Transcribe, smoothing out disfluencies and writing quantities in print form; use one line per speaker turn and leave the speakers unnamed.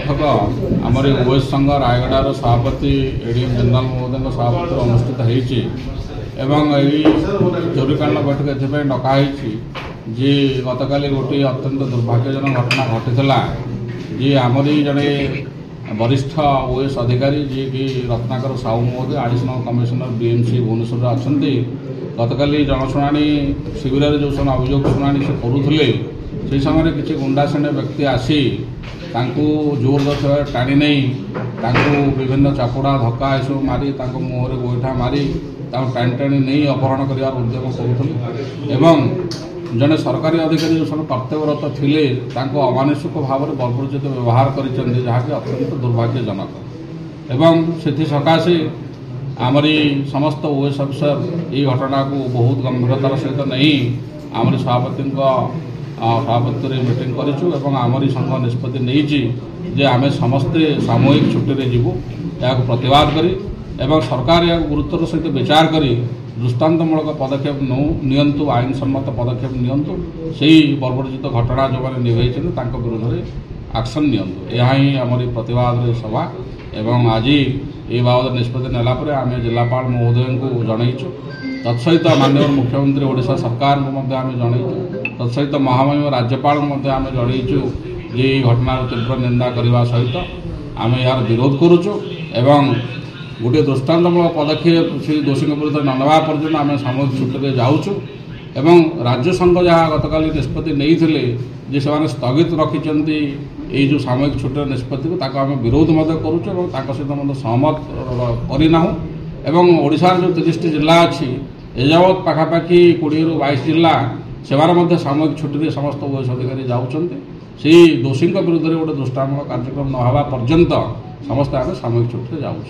बैठक आमर ओएस संघ रायगड़ार सभापति एडीएम जनरल महोदय सभापति अनुष्ठित होती जरूरीकालीन बैठक एथपाई डकाई जी गतकाली गोटे अत्यंत दुर्भाग्यजनक घटना घटीला जी आमरी जड़े वरिष्ठ ओएस अधिकारी जी कि रत्नाकर साहू महोदय एडिशनल कमिशनर बीएमसी भुवनेश्वर अच्छा गतकाली जनशुणाणी शिविर जो सब अभियोग शुणाणी से करुले से समय किसी गुंडा श्रेणी व्यक्ति आसी जोर टाणी नहीं विभिन्न चापुड़ा धक्का यू मारी मुहर गोईठा मारी टाणी टाणी नहीं अपहरण कर उद्यम करुले जड़े सरकारी अधिकारी जो सब कर्तव्यरत थे अमानुषिक भाव में बर्बरचित व्यवहार कर जहाँकि अत्यंत दुर्भाग्यजनक एवं से सकाशे आमरी समस्त ओएस अफिसर ये घटना को बहुत गंभीरतार सहित नहीं आमरी सभापति सभापति मीटिंग करूँ आमरी संघ निष्पत्ति नहीं आम समस्ते सामूहिक छुट्टी जीवु या प्रतिवाद करी एवं सरकार या गुरुत्वर सहित विचार करी दृष्टान्तमूलक पदक्षेप नियंतु आईन सम्मत पदक्षेप नियंतु से बर्बरचित घटना जो मैंने निभे विरुद्ध में एक्शन नियंतु यह ही आमरी प्रतिवाद सभा एवं आज ये बाबद निष्पत्ति नेला आम जिलापाल महोदय को जनईचु तत्सहित माननीय मुख्यमंत्री ओडिशा सरकार को आम जनईचु तत्सहित महामहिम राज्यपाल को आम जनईचु ये घटनार तीव्र निंदा करने सहित आम यार विरोध करुचु एवं गोटे दृष्टान्तमूलक पदक्षेप से दोषी विरुद्ध न ना पर्यटन आम सामूहिक छुट्टी जाऊँ एवं राज्य संघ जहाँ गतकाली निष्पत्ति नहीं से स्थगित रखिंट ये जो सामूहिक छुट्टी निष्पत्ति को आम विरोध करुचु सहित सहमत करना एवं ओडिशार जो 30 जिला अच्छी एजावत पाखापाखि 20 ରୁ 22 जिला से सामूहिक छुट्टी समस्त ओएस अधिकारी जाऊँच से दोषी विरुद्ध गोटे दृष्टान्तमूलक कार्यक्रम न होगा पर्यंत समस्त आम सामूहिक छुट्टी जाऊँ।